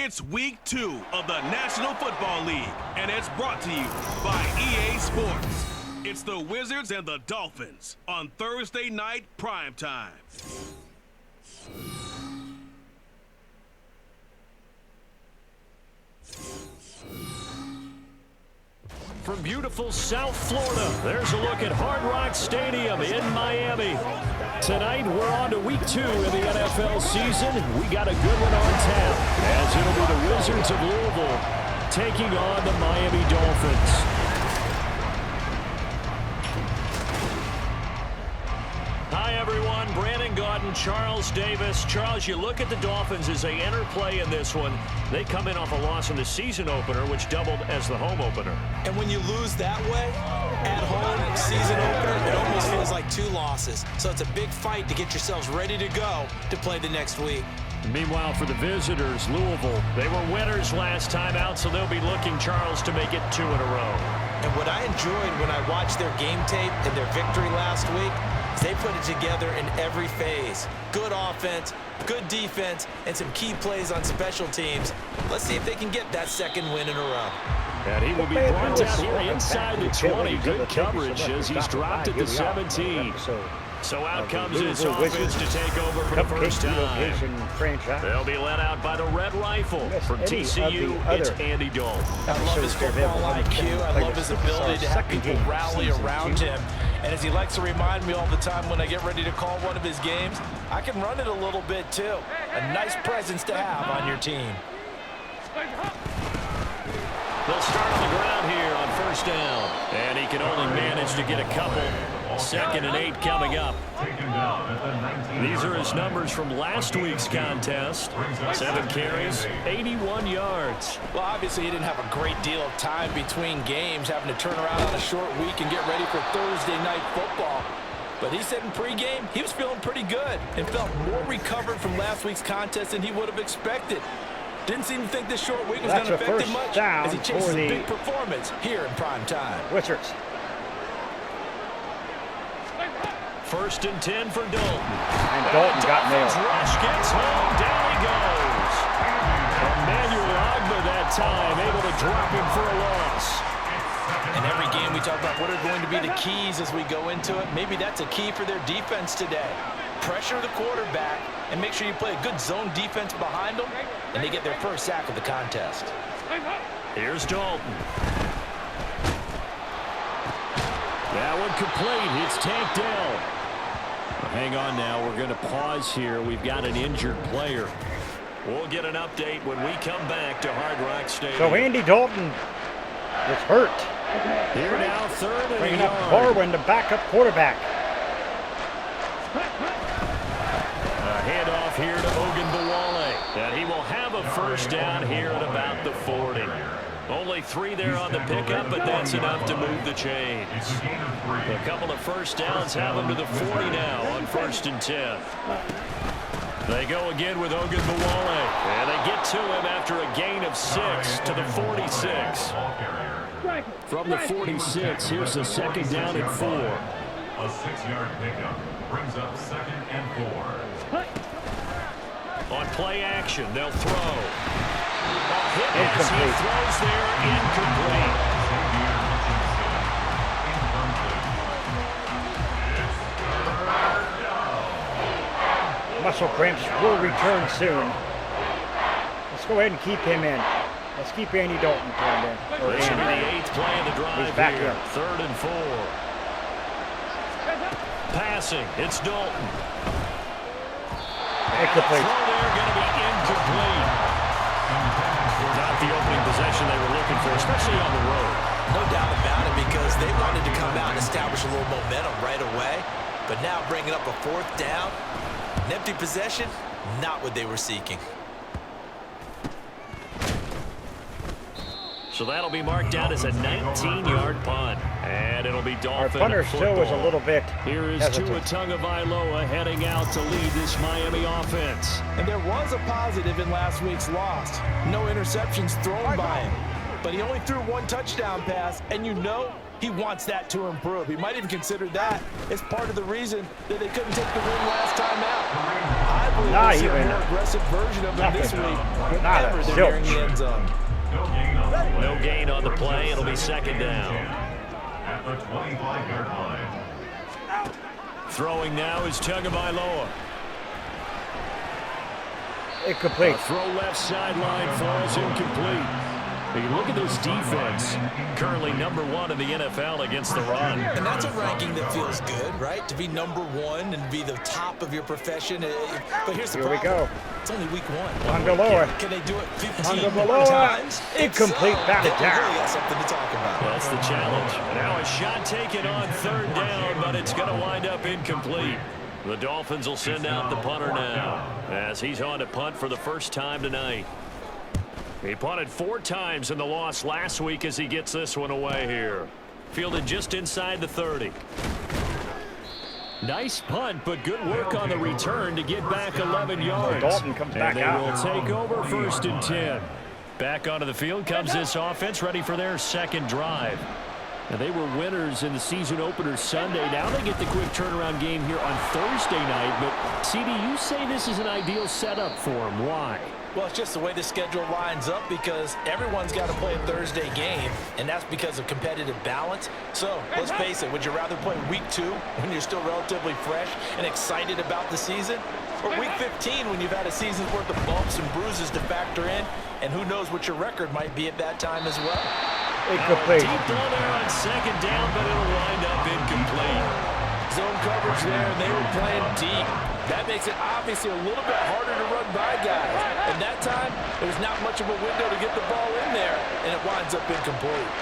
It's week 2 of the National Football League, and it's brought to you by EA Sports. It's the Wizards and the Dolphins on Thursday night primetime. From beautiful South Florida, there's a look at Hard Rock Stadium in Miami. Tonight, we're on to week 2 of the NFL season. We got a good one on tap, as it'll be the Wizards of Louisville taking on the Miami Dolphins. Hi, everyone. Brandon Gaudin, Charles Davis. Charles, you look at the Dolphins as they enter play in this one. They come in off a loss in the season opener, which doubled as the home opener. And when you lose that way, at home, season opener, it almost feels like 2 losses. So it's a big fight to get yourselves ready to go to play the next week. Meanwhile, for the visitors, Louisville, they were winners last time out, so they'll be looking, Charles, to make it 2 in a row. And what I enjoyed when I watched their game tape and their victory last week, they put it together in every phase. Good offense, good defense, and some key plays on special teams. Let's see if they can get that 2nd win in a row. And he will be brought down here inside the 20. Good coverage as he's dropped at the 17. So out comes his offense to take over for the first time. They'll be led out by the Red Rifle. From TCU, it's Andy Dalton. I love his football IQ. I love his ability to have people rally around him. And as he likes to remind me all the time when I get ready to call one of his games, I can run it a little bit too. A nice presence to have on your team. They'll start on the ground here on first down. And he can only manage to get a couple. 2nd and 8 coming up. These are his numbers from last week's contest. 7 carries, 81 yards. Well, obviously, he didn't have a great deal of time between games, having to turn around on a short week and get ready for Thursday night football. But he said in pregame, he was feeling pretty good and felt more recovered from last week's contest than he would have expected. Didn't seem to think this short week was going to affect him much as he chases a big performance here in prime time. Wizards. 1st and 10 for Dalton. And Dalton got nailed. Rush gets home. Down he goes. Emmanuel Agba that time able to drop him for a loss. In every game we talk about what are going to be the keys as we go into it. Maybe that's a key for their defense today. Pressure the quarterback and make sure you play a good zone defense behind them, and they get their first sack of the contest. Here's Dalton. That one complete. It's tanked down. Hang on now. We're going to pause here. We've got an injured player. We'll get an update when we come back to Hard Rock Stadium. So Andy Dalton is hurt. Here now, 3rd and bringing a up yard. Barwin, the backup quarterback. A handoff here to Ogunbowale. And he will have a first down here at about the 40. Only 3 there on the pickup, but that's enough to move the chains. A couple of first downs have them to the 40 now on 1st and 10. They go again with Ogunbowale, and they get to him after a gain of 6 to the 46. From the 46, here's the 2nd down and 4. A 6-yard pickup brings up 2nd and 4. On play action, they'll throw. A hit as he throws there, incomplete. Muscle cramps will return soon. Let's go ahead and keep him in. Let's keep Andy Dalton turned in. This will be the 8th play of the drive. He's back here. in. 3rd and 4. Passing, it's Dalton. Incomplete. Throw there going to be incomplete. Not the opening possession they were looking for, especially on the road. No doubt about it, because they wanted to come out and establish a little momentum right away. But now bringing up a 4th down, an empty possession, not what they were seeking. So that'll be marked down as a 19-yard punt. And it'll be Dolphin Our punter football. still was a little bit Here is Tua Tagovailoa heading out to lead this Miami offense. And there was a positive in last week's loss. No interceptions thrown by him. But he only threw 1 touchdown pass, and you know he wants that to improve. He might even consider that as part of the reason that they couldn't take the win last time out. I believe Not we'll see a even. more aggressive version of him this week. Not Whenever a they're nearing zilch. the end zone. No gain on the play. No gain on the play. It'll be second down. At the 25-yard line. Throwing now is Tagovailoa. Incomplete. Throw left sideline falls incomplete. You look at this defense, currently number 1 in the NFL against the run. And that's a ranking that feels good, right? To be number 1 and be the top of your profession. But here's the Here we problem. go. It's only week 1. Tagovailoa. Can they do it 15 more Tagovailoa. times? Incomplete. Batted They really down. got something to talk about. That's the challenge. Now a shot taken on third down, but it's going to wind up incomplete. The Dolphins will send out the punter now as he's on to punt for the first time tonight. He punted 4 times in the loss last week as he gets this one away here. Fielded just inside the 30. Nice punt, but good work on the return to get back 11 yards. Dalton comes back and they out. will take over first and 10. Back onto the field comes this offense, ready for their second drive. Now, they were winners in the season opener Sunday. Now they get the quick turnaround game here on Thursday night. But, CD, you say this is an ideal setup for them. Why? Well, it's just the way the schedule lines up because everyone's got to play a Thursday game, and that's because of competitive balance. So, let's face it, would you rather play week 2 when you're still relatively fresh and excited about the season? Or week 15 when you've had a season's worth of bumps and bruises to factor in, and who knows what your record might be at that time as well? Incomplete. Deep ball there on second down, but it'll wind up incomplete. Zone coverage there, and they were playing deep. That makes it obviously a little bit harder to run by guys. And that time, there's not much of a window to get the ball in there, and it winds up incomplete.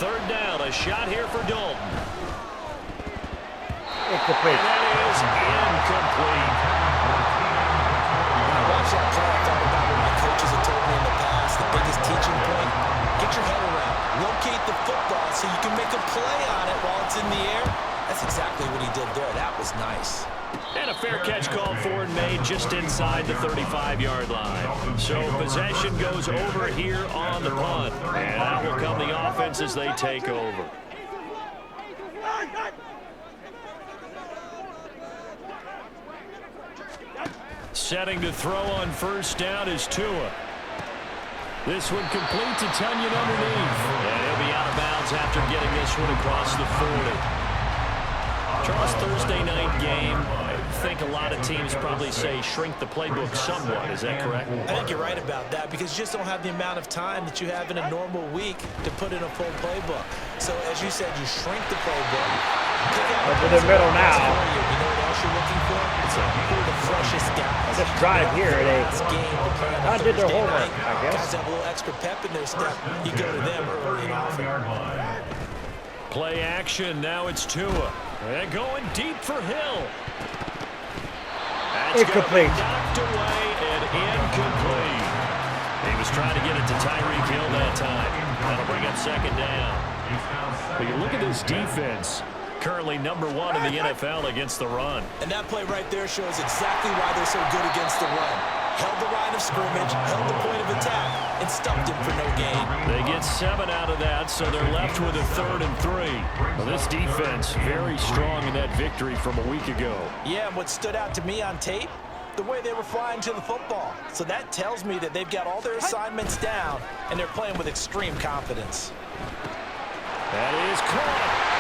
Third down, a shot here for Dalton. Incomplete. That is incomplete. When I watched that play, I thought about what my coaches have told me in the past. The biggest teaching point, get your head around. Locate the football so you can make a play on it while it's in the air. That's exactly what he did there. That was nice. And a fair catch called for and made just inside the 35-yard line. So possession goes over here on the punt. And out will come the offense as they take over. Setting to throw on first down is Tua. This one complete to Tunyon underneath. And he'll be out of bounds after getting this one across the 40. Charles, Thursday night game, I think a lot of teams probably say shrink the playbook somewhat. Is that correct? I think you're right about that because you just don't have the amount of time that you have in a normal week to put in a full playbook. So, as you said, you shrink the playbook. Over the middle now. You know what else you're looking for? It's who are the freshest guys. This drive here, they God did their homework, I guess. Guys have a little extra pep in their step. You go to them early and often. Play action. Now it's Tua. And going deep for Hill. That's Incomplete. Knocked away and incomplete. He was trying to get it to Tyreek Hill that time. That'll bring up second down. But you look at this defense. Currently number 1 in the NFL against the run. And that play right there shows exactly why they're so good against the run. Held the line of scrimmage, held the point of attack, and stuffed him for no gain. They get 7 out of that, so they're left with a 3rd and 3. Well, this defense very strong in that victory from a week ago. Yeah, and what stood out to me on tape, the way they were flying to the football. So that tells me that they've got all their assignments down, and they're playing with extreme confidence. That is caught.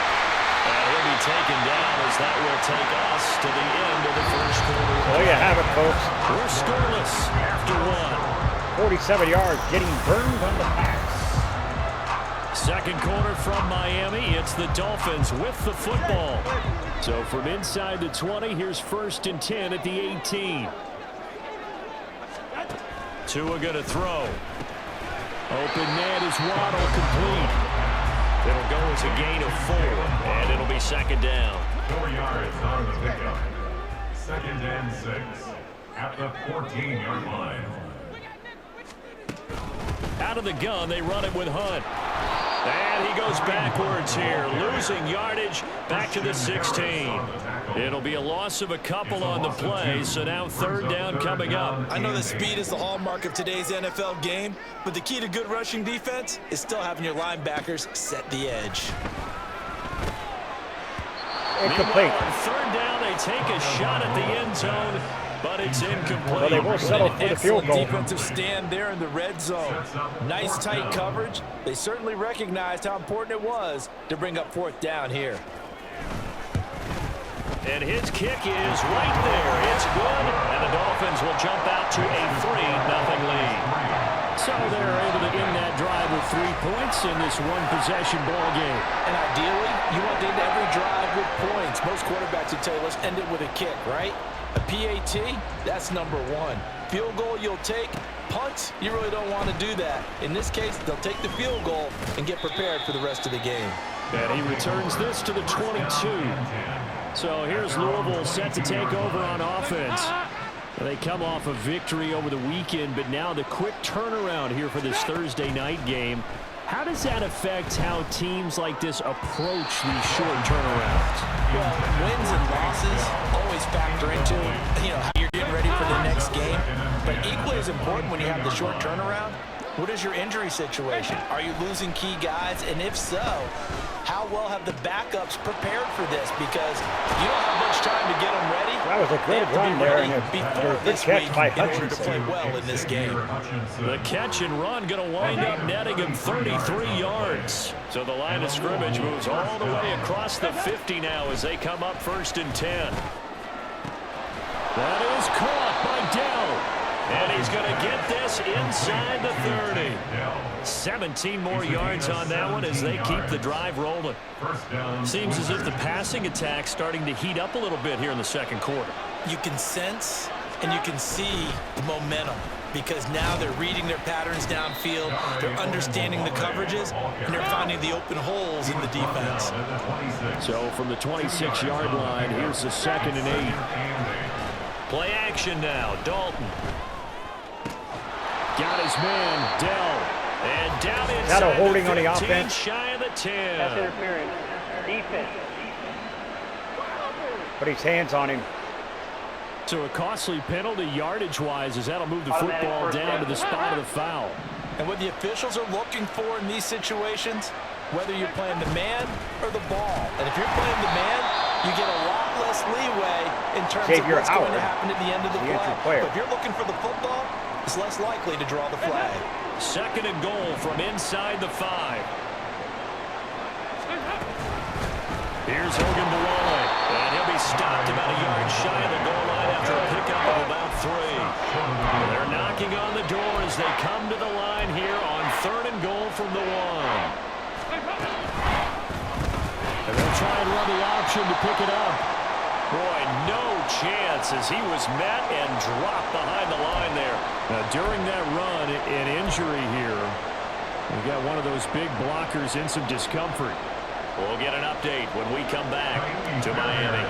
And he'll be taken down as that will take us to the end of the first quarter. There you have it, folks. We're scoreless after 1. 47 yards getting burned on the pass. Second quarter from Miami. It's the Dolphins with the football. So from inside the 20, here's 1st and 10 at the 18. Tua going to throw. Open net is Waddle complete. It'll go as a gain of 4, and it'll be second down. 4 yards on the pickup. 2nd and 6 at the 14-yard line. Out of the gun, they run it with Hunt. And he goes backwards here, losing yardage back to the 16. It'll be a loss of a couple on the play, so now 3rd down coming up. I know that speed is the hallmark of today's NFL game, but the key to good rushing defense is still having your linebackers set the edge. Incomplete. Meanwhile, on third down, they take a shot at the end zone, but it's incomplete. Well, they will settle for the field goal. Defensive stand there in the red zone. Nice tight coverage. They certainly recognized how important it was to bring up fourth down here. And his kick is right there. It's good, and the Dolphins will jump out to a 3-0 lead. So they're able to end that drive with 3 points in this one-possession ball game. And ideally, you want to end every drive with points. Most quarterbacks would tell you, let's end it with a kick, right? A PAT, that's number one. Field goal, you'll take. Punts, you really don't want to do that. In this case, they'll take the field goal and get prepared for the rest of the game. And he returns this to the 22. So here's Louisville set to take over on offense. They come off a victory over the weekend, but now the quick turnaround here for this Thursday night game. How does that affect how teams like this approach these short turnarounds? Well, wins and losses always factor into, how you're getting ready for the next game. But equally as important when you have the short turnaround, what is your injury situation? Are you losing key guys? And if so, how well have the backups prepared for this? Because you don't have much time to get them ready. That was a great run there, and a good catch by Hutchinson. To play well in this game. The catch and run going to wind up netting him 33 yards. So the line of scrimmage moves all the way across the 50 now as they come up 1st and 10. That is caught by Dell. And he's going to get this inside the 30. 17 more yards on that one as they keep the drive rolling. Seems as if the passing attack's starting to heat up a little bit here in the second quarter. You can sense and you can see the momentum because now they're reading their patterns downfield, they're understanding the coverages, and they're finding the open holes in the defense. So from the 26-yard line, here's the 2nd and 8. Play action now, Dalton. Got his man, Dell. And down inside Is that a holding the 15, on the offense? shy of the 10. That's interference. Defense. Put his hands on him. So a costly penalty yardage-wise as that'll move the football down to the spot of the foul. And what the officials are looking for in these situations, whether you're playing the man or the ball. And if you're playing the man, you get a lot less leeway in terms of what's going to happen at the end of the play. But if you're looking for the football, it's less likely to draw the flag. 2nd and goal from inside the 5. Here's Hogan Bawale, and he'll be stopped about a yard shy of the goal line after a pickup of about 3. They're knocking on the door as they come to the line here on 3rd and goal from the 1. And they'll try and run the option to pick it up. Boy, no chance as he was met and dropped behind the line there. Now, during that run, an injury here. We've got one of those big blockers in some discomfort. We'll get an update when we come back to Miami.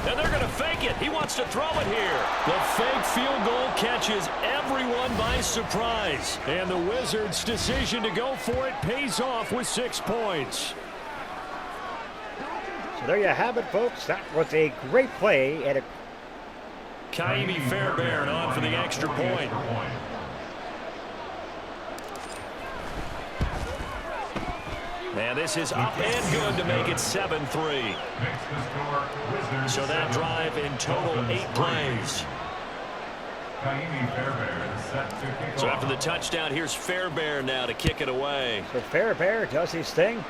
And they're going to fake it. He wants to throw it here. The fake field goal catches everyone by surprise. And the Wizards' decision to go for it pays off with 6 points. So there you have it, folks. That was a great play at a Kaimi Fairbairn on for the extra point. And this is up and good to make it 7-3. So that drive in total 8 plays. So after the touchdown, here's Fairbairn now to kick it away. So Fairbairn does his thing.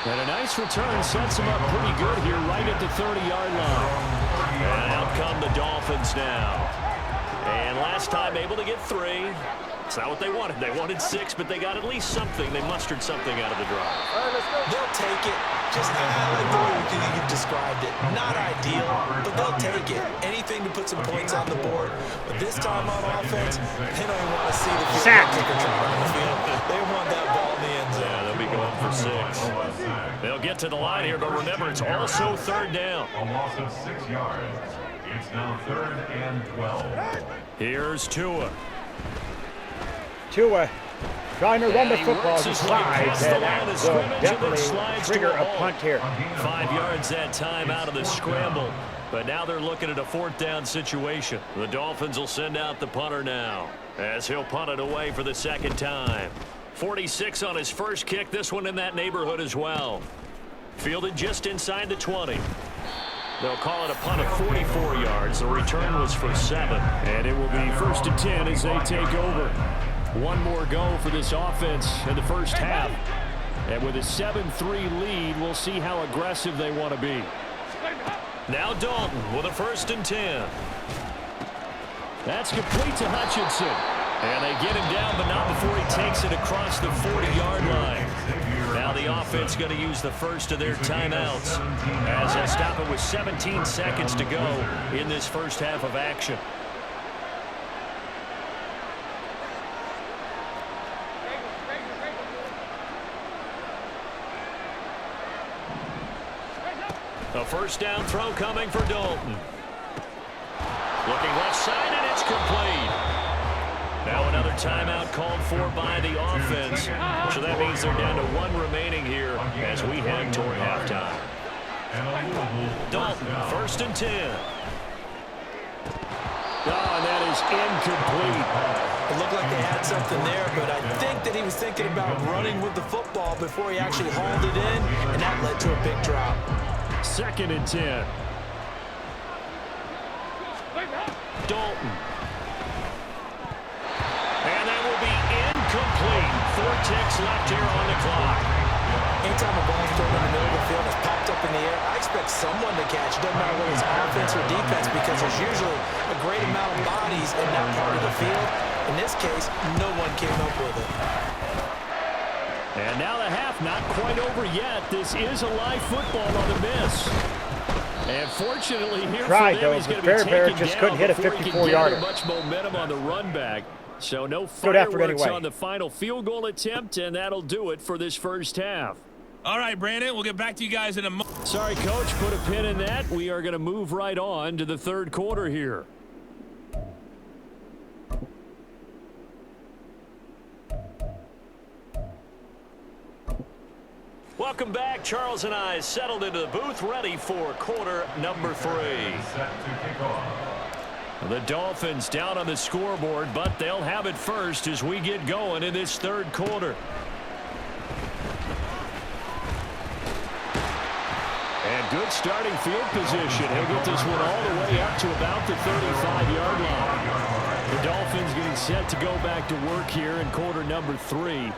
And a nice return sets him up pretty good here right at the 30-yard line. And out come the Dolphins now. And last time able to get 3. It's not what they wanted. They wanted 6, but they got at least something. They mustered something out of the drive. They'll take it. Just like the way you've described it. Not ideal, but they'll take it. Anything to put some points on the board. But this time on offense, they don't even want to see the field kicker trying on the field. They want that ball in the end zone. Yeah, they'll be going for 6. They'll get to the line here, but remember, it's also 3rd down. A loss of 6 yards. It's now 3rd and 12. Here's Tua. Tua trying to run the football. He His way slides, past the and line that of will scrimmage and then definitely slides trigger to a punt here. 5 yards that time out of the scramble. But now they're looking at a 4th down situation. The Dolphins will send out the punter now. as he'll punt it away for the second time. 46 on his first kick, this one in that neighborhood as well. Fielded just inside the 20. They'll call it a punt of 44 yards. The return was for 7. And it will be 1st and 10 as they take over. One more go for this offense in the first half. And with a 7-3 lead, we'll see how aggressive they want to be. Now Dalton with a 1st and 10. That's complete to Hutchinson. And they get him down, but not before he takes it across the 40-yard line. Now the offense going to use the first of their timeouts as they stop it with 17 seconds to go in this first half of action. A first down throw coming for Dalton. Looking left side, and it's complete. Now another timeout called for by the offense. So that means they're down to 1 remaining here as we head toward halftime. Dalton, 1st and 10. Oh, and that is incomplete. It looked like they had something there, but I think that he was thinking about running with the football before he actually hauled it in, and that led to a big drop. 2nd and 10. Dalton. And that will be incomplete. 4 ticks left here on the clock. Anytime a ball is thrown in the middle of the field and it's popped up in the air, I expect someone to catch. It doesn't matter whether it's offense or defense because there's usually a great amount of bodies in that part of the field. In this case, no one came up with it. And now the half not quite over yet. This is a live football on the miss. And fortunately here for them, he's going to be taken just down couldn't hit a before he can 54-yarder. gather much momentum on the run back. So no fireworks on the final field goal attempt, and that'll do it for this first half. All right, Brandon, we'll get back to you guys in a moment. Sorry, Coach, put a pin in that. We are going to move right on to the third quarter here. Welcome back. Charles and I settled into the booth, ready for quarter number 3. The Dolphins down on the scoreboard, but they'll have it first as we get going in this third quarter. And good starting field position. He'll get this one all the way up to about the 35-yard line. The Dolphins getting set to go back to work here in quarter number 3.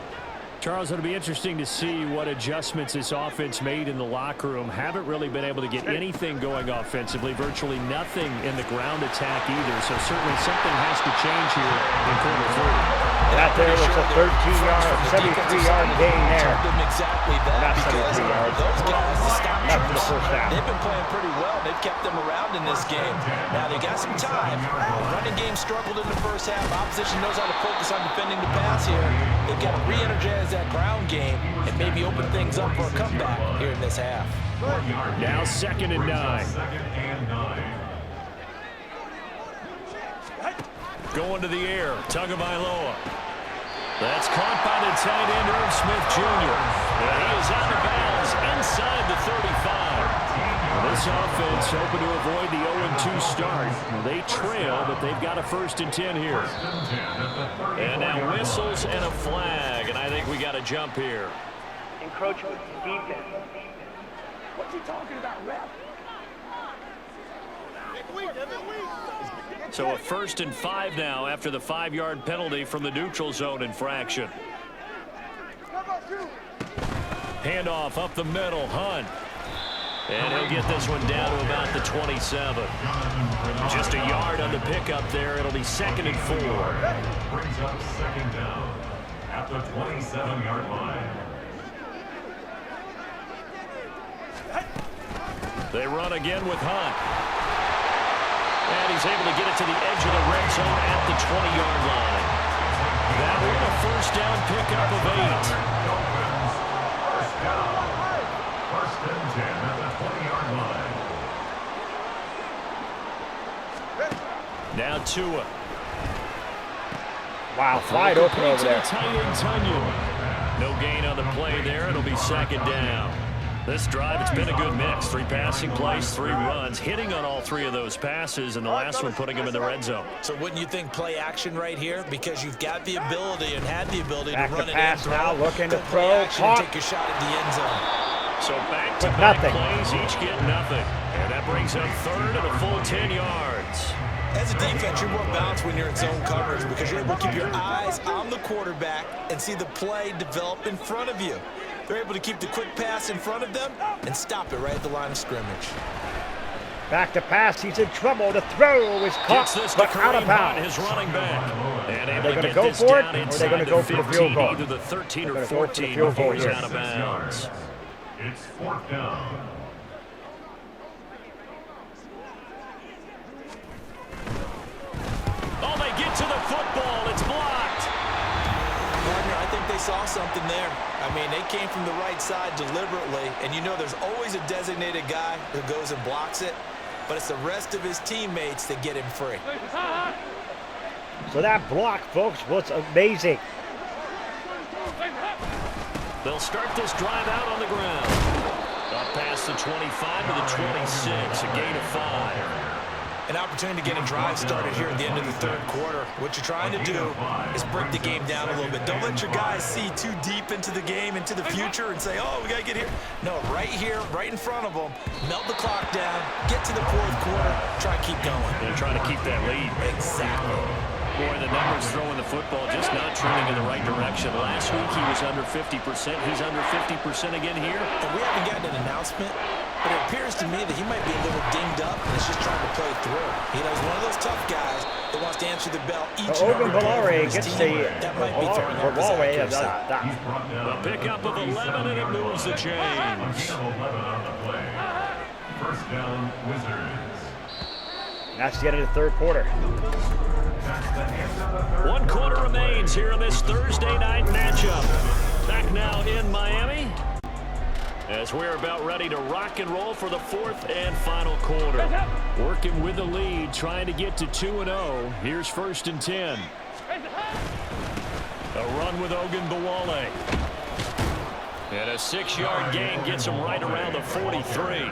Charles, it'll be interesting to see what adjustments this offense made in the locker room. Haven't really been able to get anything going offensively, virtually nothing in the ground attack either. So certainly something has to change here in quarter 3. That there was a 73-yard gain there. Exactly that. Not 73 yards. Those guys, the stop Not for the first half. they've been playing pretty well. They've kept them around in this game. Now they got some time. The running game struggled in the first half. Opposition knows how to focus on defending the pass here. They've got to re-energize that ground game and maybe open things up for a comeback here in this half. Now 2nd and 9. Going to the air. Tagovailoa. That's caught by the tight end, Irv Smith Jr. And he is out of bounds inside the 35. This offense hoping to avoid the 0-2 start. They trail, but they've got a 1st and 10 here. And now whistles and a flag, and I think we got a jump here. Encroachment defense. What's he talking about, ref? So a 1st and 5 now after the 5-yard penalty from the neutral zone infraction. Handoff up the middle, Hunt. And he'll get this one down to about the 27. Just a yard on the pickup there. It'll be 2nd and 4. Brings up 2nd down at the 27-yard line. They run again with Hunt. And he's able to get it to the edge of the red zone at the 20-yard line. That one a 1st down pickup of 8. 1st down. 1st and 10 at the 20-yard line. Now Tua. Wow, wide open over there. Tight end Tunyon. No gain on the play there. It'll be 2nd down. This drive, it's been a good mix. 3 passing plays, 3 runs, hitting on all 3 of those passes, and the last one putting him in the red zone. So wouldn't you think play action right here? Because you've got the ability and had the ability Back to run to it pass in. now, looking to Go throw, play action and caught. take a shot at the end zone. So back-to-back Nothing. plays, each get nothing. And that brings up 3rd and a full 10 yards. As a defense, you're more balanced when you're in zone coverage because you're able to keep your eyes on the quarterback and see the play develop in front of you. They're able to keep the quick pass in front of them and stop it right at the line of scrimmage. Back to pass. He's in trouble. The throw is caught, Gets this but to out of Kareem Hunt, bounds. his running back. And able Are they to gonna get go this for it, down or are they inside gonna the go for the 15, field goal? either the 13 They're or gonna go for the 14 field before goal he's here. out of bounds. It's 4th down. Oh, they get to the football. It's blocked. Partner, I think they saw something there. I mean, they came from the right side deliberately, and you know there's always a designated guy who goes and blocks it, but it's the rest of his teammates that get him free. So that block, folks, was amazing. They'll start this drive out on the ground. Up past the 25 to the 26, a gain of 5. An opportunity to get a drive started here at the end of the 3rd quarter. What you're trying to do is break the game down a little bit. Don't let your guys see too deep into the game, into the future, and say, oh, we got to get here. No, right here, right in front of them, melt the clock down, get to the 4th quarter, try to keep going. They're trying to keep that lead. Exactly. Boy, the numbers throwing the football just not trending in the right direction. Last week he was under 50%. He's under 50% again here. And we haven't gotten an announcement, but it appears to me that he might be a little dinged up and is just trying to play through. You know, he's one of those tough guys that wants to answer the bell each and every day for his team. That might be throwing off his accuracy. A pickup of 11, and it moves the chains. 11 on the play. 1st down, Wizards. That's the end of the 3rd quarter. 1 quarter remains here in this Thursday night matchup. Back now in Miami as we're about ready to rock and roll for the 4th and final quarter. Working with the lead, trying to get to 2-0. Here's 1st and 10. A run with Ogunbowale. And a 6-yard gain gets him right around the 43.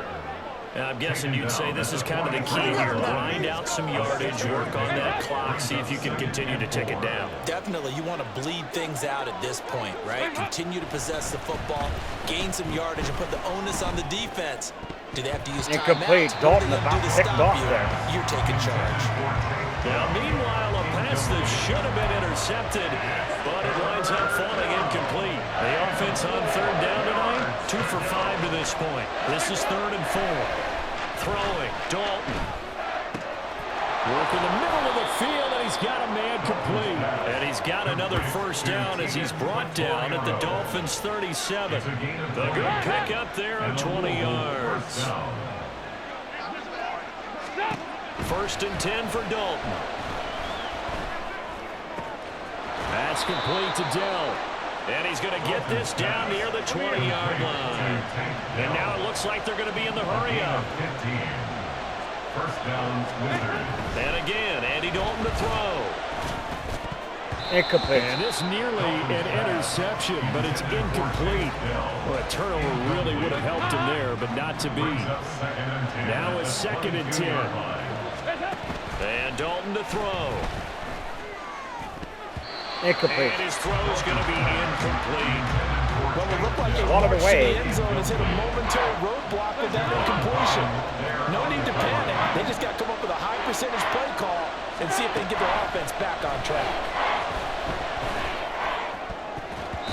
And I'm guessing you'd say this is kind of the key here. Grind out some yardage, work on that clock, see if you can continue to tick it down. Definitely, you want to bleed things out at this point, right? Continue to possess the football, gain some yardage, and put the onus on the defense. Do they have to use Incomplete. timeouts? Dalton What do they about do to picked stop off you? there. You're taking charge. Now, meanwhile, a pass that should have been intercepted, but it winds up falling incomplete. The offense on 3rd down tonight, 2 for 5 to this point. This is 3rd and 4. Throwing, Dalton. Working the middle of the field, and he's got a man complete. And he's got another 1st down as he's brought down at the Dolphins' 37. The good pickup there of 20 yards. 1st and 10 for Dalton. That's complete to Dell. And he's going to get this down near the 20-yard line. And now it looks like they're going to be in the hurry-up. 1st down, Wizards. And again, Andy Dalton to throw. Incomplete. And this nearly an interception, but it's incomplete. Well, a turnover really would have helped him there, but not to be. Now it's 2nd and 10. And Dalton to throw. Incomplete. And his throw's going to be incomplete. Well, it looked like they Swatted marched away. to the end zone has hit a momentary roadblock with that incompletion. No need to panic. They just got to come up with a high percentage play call and see if they can get their offense back on track.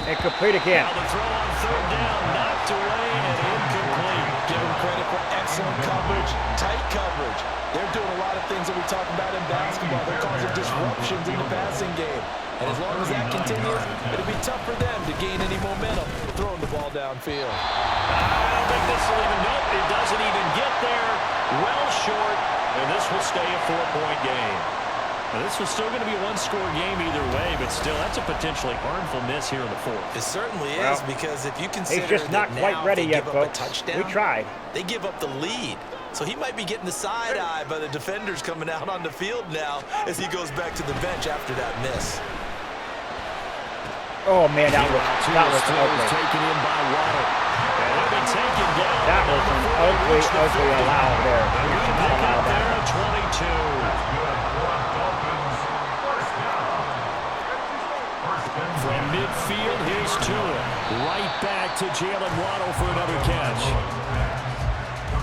Incomplete again. Now the throw on 3rd down, knocked away and incomplete. Give them credit for excellent coverage, tight coverage. They're doing a lot of things that we talk about in basketball. They're causing disruptions in the passing game. And as long as that continues, it'll be tough for them to gain any momentum throwing the ball downfield. I don't think this will even, nope, it doesn't even get there. Well short, and this will stay a 4-point game. Now, this was still going to be a 1-score game either way, but still, that's a potentially harmful miss here in the 4th. It certainly is, Well, because if you consider He's just not that quite now ready they yet, give up a folks. touchdown, We tried. they give up the lead. So he might be getting the side eye by the defenders coming out on the field now as he goes back to the bench after that miss. Oh, man, that was Throws ugly. taken in by Waddle. And He'll be taken down. That was an ugly allow there. You should not allow that. 22. From midfield, here's Tua. Right back to Jalen Waddle for another catch.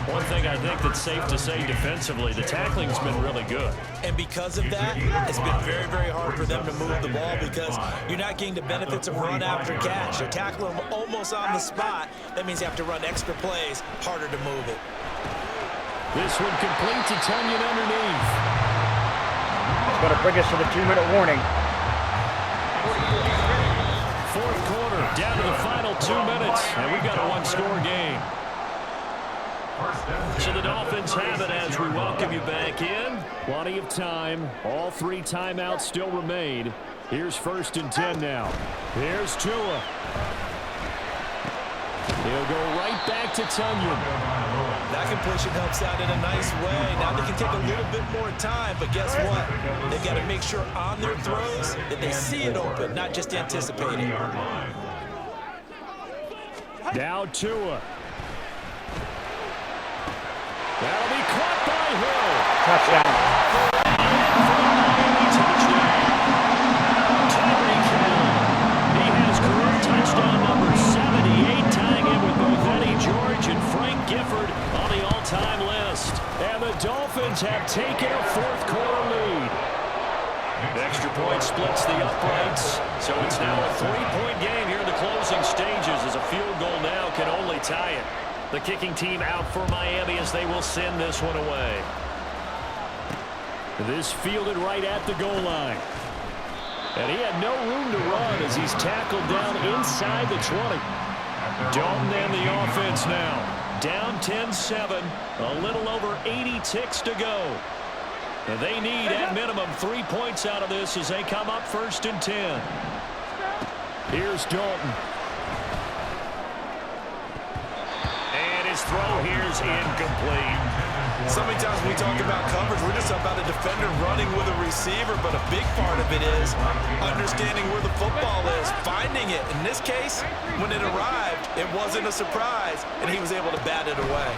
One thing I think that's safe to say defensively, the tackling's been really good. And because of that, it's been very, very hard for them to move the ball because you're not getting the benefits of run after catch. You're tackling them almost on the spot. That means you have to run extra plays, harder to move it. This one complete to Tunyon underneath. It's going to bring us to the 2-minute warning. Fourth quarter, down to the final 2 minutes, and we've got a one-score game. So the Dolphins have it as we welcome you back in. Plenty of time. All 3 timeouts still remain. Here's 1st and 10 now. Here's Tua. He'll go right back to Tunyon. That completion helps out in a nice way. Now they can take a little bit more time, but guess what? They've got to make sure on their throws that they see it open, not just anticipate it. Now Tua. That'll be caught by Hill. Touchdown. He has career touchdown number 78, tying him with both Eddie George and Frank Gifford on the all-time list. And the Dolphins have taken a fourth quarter lead. Extra point splits the uprights, so it's now a 3-point game here in the closing stages as a field goal now can only tie it. The kicking team out for Miami as they will send this one away. This fielded right at the goal line. And he had no room to run as he's tackled down inside the 20. Dalton and the offense now. Down 10-7, a little over 80 ticks to go. And they need, at minimum, 3 points out of this as they come up 1st and 10. Here's Dalton. His throw here is incomplete. So many times when we talk about coverage, we're just about a defender running with a receiver, but a big part of it is understanding where the football is, finding it. In this case, when it arrived, it wasn't a surprise, and he was able to bat it away.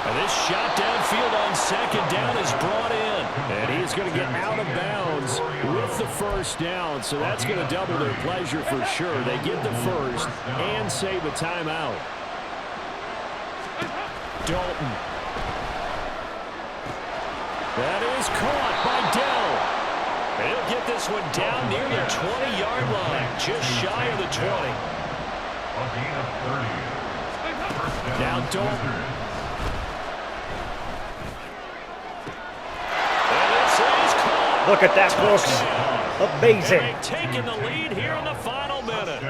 And this shot downfield on 2nd down is brought in. And he's going to get out of bounds with the first down. So that's going to double their pleasure for sure. They get the first and save a timeout. Dalton. That is caught by Dell. And he'll get this one down near the 20-yard line, just shy of the 20. Now Dalton. Look at that, folks. Amazing. And taking the lead here in the final minute.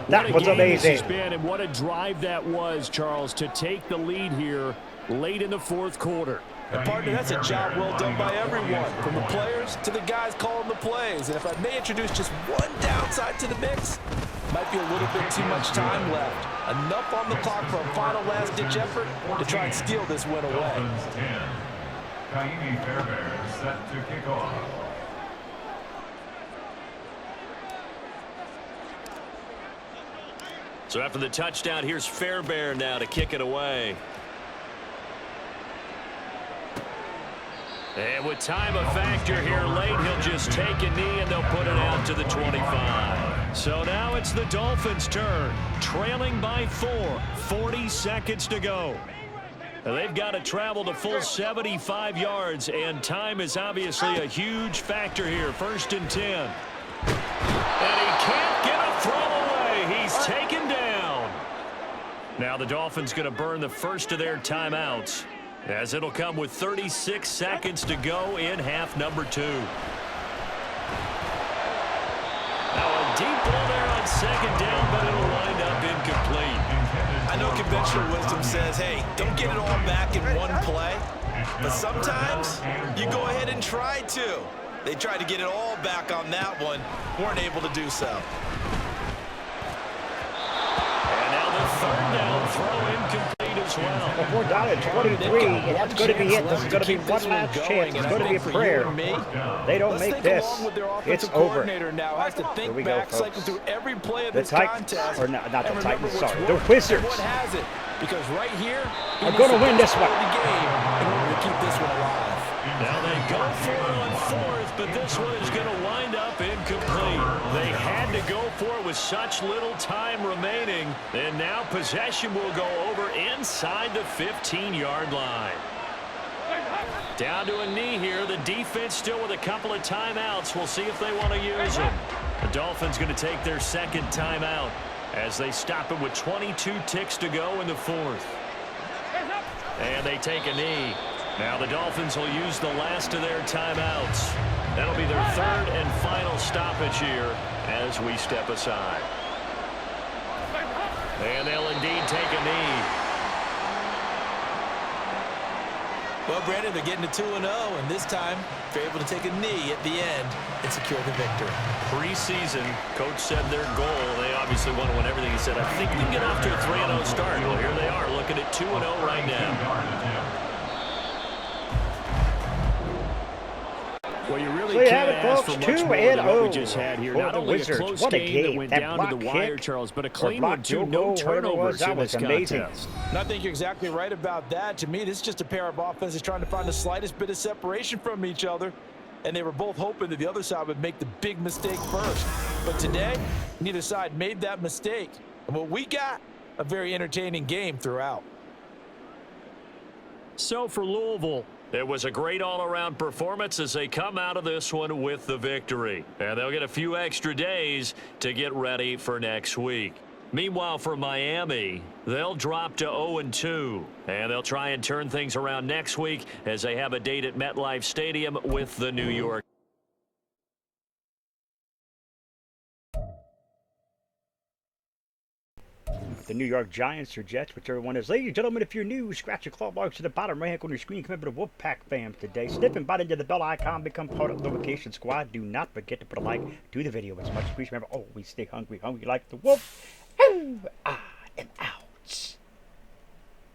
That was amazing. This has been, and what a drive that was, Charles, to take the lead here late in the fourth quarter. And partner, that's a job well done by everyone, from the players to the guys calling the plays. And if I may introduce just one downside to the mix, might be a little bit too much time left. Enough on the clock for a final last-ditch effort to try and steal this win away. Kaimi Fairbairn set to kick off. So after the touchdown, here's Fairbairn now to kick it away. And with time a factor here late, he'll just take a knee and they'll put it out to the 25. So now it's the Dolphins' turn, trailing by 4, 40 seconds to go. They've got to travel the full 75 yards, and time is obviously a huge factor here. 1st and 10. And he can't get a throw away. He's taken down. Now the Dolphins going to burn the first of their timeouts, as it'll come with 36 seconds to go in half number 2. Now a deep ball there on 2nd down, but it'll wind up incomplete. I know conventional wisdom says, hey, don't get it all back in one play. But sometimes you go ahead and try to. They tried to get it all back on that one. Weren't able to do so. And now the 3rd down throw incomplete as as well. Well, we're down at 23, and that's going to be it. This is going to be one last chance. It's going to be a prayer. They don't make this. It's over. Now has to think Here we go, back, cycle folks. through every play of The this Titans, contest. or not the and remember Titans, what's sorry, the worked Wizards. and what has it. Because right here, are going to win this one. The game in order to keep this one alive. Now they go for it on fourth, but this one is going to wind up incomplete. They had to go for it with such little time remaining, and now possession will go over inside the 15-yard line. Down to a knee here. The defense still with a couple of timeouts. We'll see if they want to use them. The Dolphins going to take their second timeout as they stop it with 22 ticks to go in the fourth. And they take a knee. Now the Dolphins will use the last of their timeouts. That'll be their third and final stoppage here as we step aside. And they'll indeed take a knee. Well, Brandon, they're getting to 2-0, and this time they're able to take a knee at the end and secure the victory. Preseason, coach said their goal, they obviously want to win everything. He said, I think we can get off to a 3-0 start. Well, here they are looking at 2-0 right now. Well, you really So you can't have it, ask folks. for much more than what we 2-0 just had here. for Not the only Wizards. a close What a game that game. went That down to the block wire, kick Charles, but a or clean block one, too. field No goal, whatever it was, turnovers that in was this amazing. contest. And I think you're exactly right about that. To me, this is just a pair of offenses trying to find the slightest bit of separation from each other. And they were both hoping that the other side would make the big mistake first. But today, neither side made that mistake. And what we got, a very entertaining game throughout. So for Louisville, it was a great all-around performance as they come out of this one with the victory. And they'll get a few extra days to get ready for next week. Meanwhile, for Miami, they'll drop to 0-2. And they'll try and turn things around next week as they have a date at MetLife Stadium with the New York. The New York Giants or Jets, whichever one is. Ladies and gentlemen, if you're new, scratch your claw marks to the bottom right hand corner of your screen. Come over to Wolfpack fam today. Snip and bite into the bell icon. Become part of the Relocation Squad. Do not forget to put a like to the video. It's much appreciated. Remember, always stay hungry. Hungry like the wolf. Ooh, I am out.